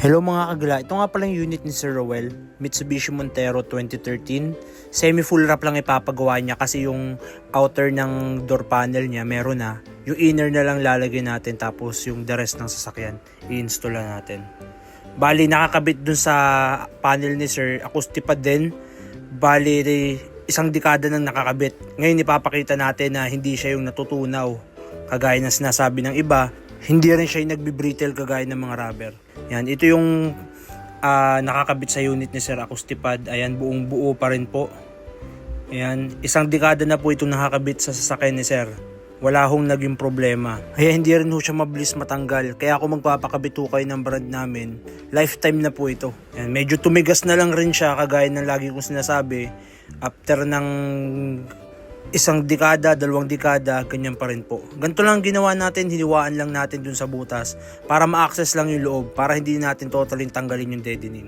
Hello mga kagala, ito nga pala yung unit ni Sir Rowell, Mitsubishi Montero 2013. Semi-full wrap lang ipapagawa niya kasi yung outer ng door panel niya meron na. Yung inner na lang lalagay natin tapos yung the rest ng sasakyan i-install na natin. Bali nakakabit dun sa panel ni Sir, Acustipad din. Bali isang dekada nang nakakabit. Ngayon ipapakita natin na hindi siya yung natutunaw. Kagaya ng sinasabi ng iba, hindi rin siya yung nagbe-brittle kagaya ng mga rubber. Yan, ito yung nakakabit sa unit ni Sir Acustipad. Ayan, buong buo pa rin po. Ayan, isang dekada na po itong nakakabit sa sasakyan ni Sir. Wala hong naging problema. Kaya hindi rin ho siya mabilis matanggal. Kaya kung magpapakabit ho kayo ng brand namin, lifetime na po ito. Ayan, medyo tumigas na lang rin siya kagaya ng lagi kong sinasabi. After ng isang dekada, dalawang dekada, ganyan pa rin po. Ganito lang ginawa natin, hiniwaan lang natin dun sa butas para ma-access lang yung loob, para hindi natin totally tanggalin yung deadening.